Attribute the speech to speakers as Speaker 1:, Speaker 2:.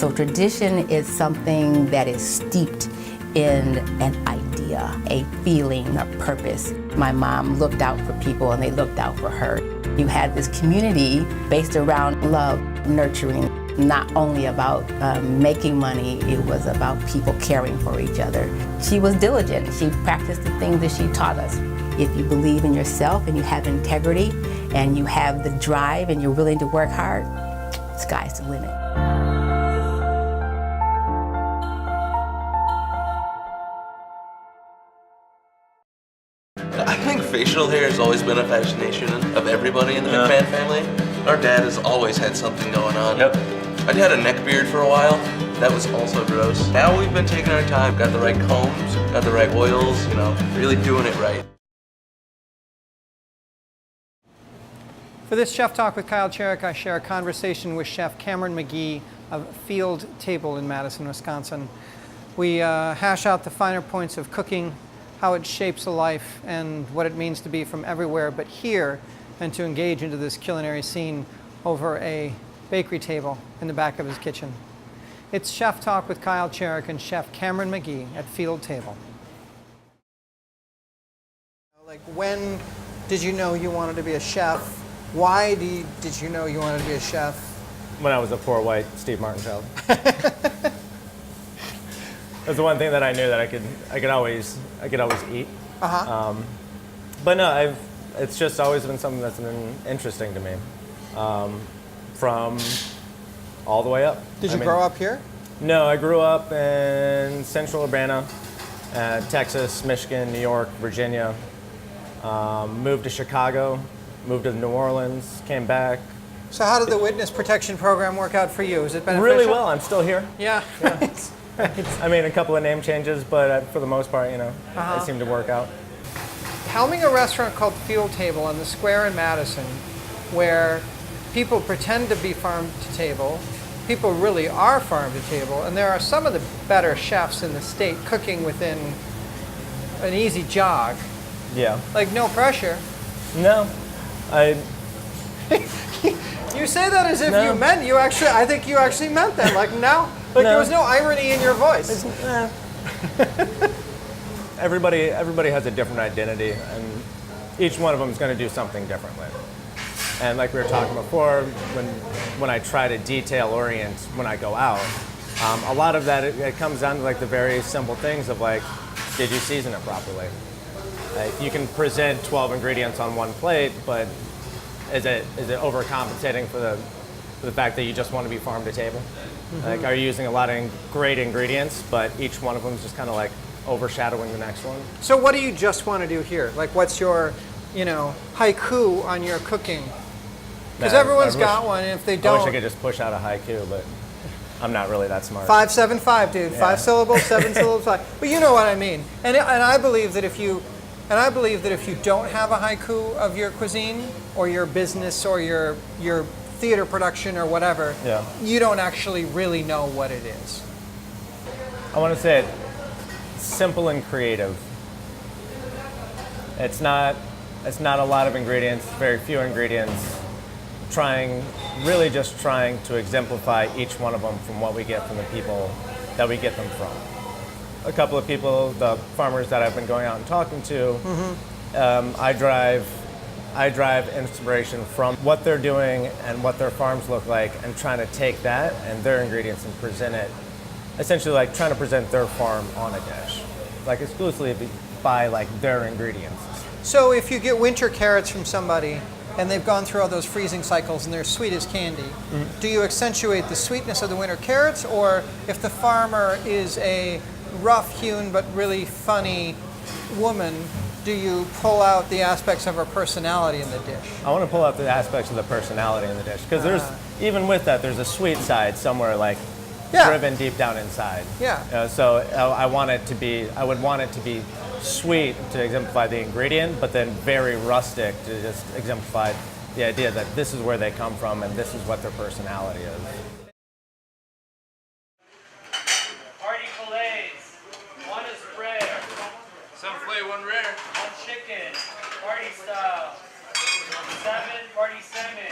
Speaker 1: So tradition is something that is steeped in an idea, a feeling, a purpose. My mom looked out for people and they looked out for her. You had this community based around love, nurturing, not only about making money, it was about people caring for each other. She was diligent. She practiced the things that she taught us. If you believe in yourself and you have integrity and you have the drive and you're willing to work hard, sky's the limit.
Speaker 2: I think facial hair has always been a fascination of everybody in the McMahon family. Our dad has always had something going on.
Speaker 3: Yep.
Speaker 2: I had a neck beard for a while. That was also gross. Now we've been taking our time, got the right combs, got the right oils, you know, really doing it right.
Speaker 4: For this Chef Talk with Kyle Cherek, I share a conversation with Chef Cameron Magee of Field Table in Madison, Wisconsin. We hash out the finer points of cooking, how it shapes a life, and what it means to be from everywhere but here, and to engage into this culinary scene over a bakery table in the back of his kitchen. It's Chef Talk with Kyle Cherek and Chef Cameron Magee at Field Table. Like, when did you know you wanted to be a chef? Why did you know you wanted to be a chef?
Speaker 3: When I was a poor white Steve Martin child. That's the one thing that I knew that I could always eat. But no, it's just always been something that's been interesting to me, from all the way up.
Speaker 4: Did you grow up here?
Speaker 3: No, I grew up in Central Urbana, Texas, Michigan, New York, Virginia. Moved to Chicago, moved to New Orleans, came back.
Speaker 4: So how did the witness protection program work out for you? Is it beneficial?
Speaker 3: Really well. I'm still here.
Speaker 4: Yeah.
Speaker 3: I mean, a couple of name changes, but for the most part, you know, it seemed to work out.
Speaker 4: Helming a restaurant called Field Table on the square in Madison, where people pretend to be farm to table, people really are farm to table, and there are some of the better chefs in the state cooking within an easy jog.
Speaker 3: Yeah.
Speaker 4: Like, no pressure.
Speaker 3: No,
Speaker 4: You say that as if
Speaker 3: No.
Speaker 4: you meant, I think you actually meant that. Like, no, like
Speaker 3: No.
Speaker 4: there was no irony in your voice.
Speaker 3: Everybody has a different identity, and each one of them is going to do something differently. And like we were talking before, when I try to detail orient when I go out, a lot of that it comes down to like the very simple things of like, did you season it properly? Like, you can present 12 ingredients on one plate, but is it overcompensating for the fact that you just want to be farm to table? Mm-hmm. Like, are you using a lot of great ingredients, but each one of them is just kind of like overshadowing the next one?
Speaker 4: So what do you just want to do here? Like, what's your, haiku on your cooking? Because everyone's got one, and if they don't...
Speaker 3: I wish I could just push out a haiku, but I'm not really that smart.
Speaker 4: 5-7-5, dude. Yeah. 5 syllables, 7 syllables, 5. But you know what I mean. And I believe that if you don't have a haiku of your cuisine or your business or your theater production or whatever, you don't actually really know what it is.
Speaker 3: I want to say it simple and creative. It's not a lot of ingredients, very few ingredients. Really just trying to exemplify each one of them from what we get from the people that we get them from. A couple of people, the farmers that I've been going out and talking to, I drive inspiration from what they're doing and what their farms look like, and trying to take that and their ingredients and present it, essentially like trying to present their farm on a dish, like exclusively by like their ingredients.
Speaker 4: So if you get winter carrots from somebody and they've gone through all those freezing cycles and they're sweet as candy, do you accentuate the sweetness of the winter carrots, or if the farmer is a rough-hewn but really funny woman, do you pull out the aspects of her personality in the dish? I
Speaker 3: want to pull out the aspects of the personality in the dish, because there's, even with that, there's a sweet side somewhere like driven deep down inside.
Speaker 4: Yeah.
Speaker 3: So I would want it to be sweet to exemplify the ingredient, but then very rustic to just exemplify the idea that this is where they come from and this is what their personality is.
Speaker 5: Party fillets. One is rare.
Speaker 2: Some filet, one rare.
Speaker 5: One chicken. Party style. 7 party salmon.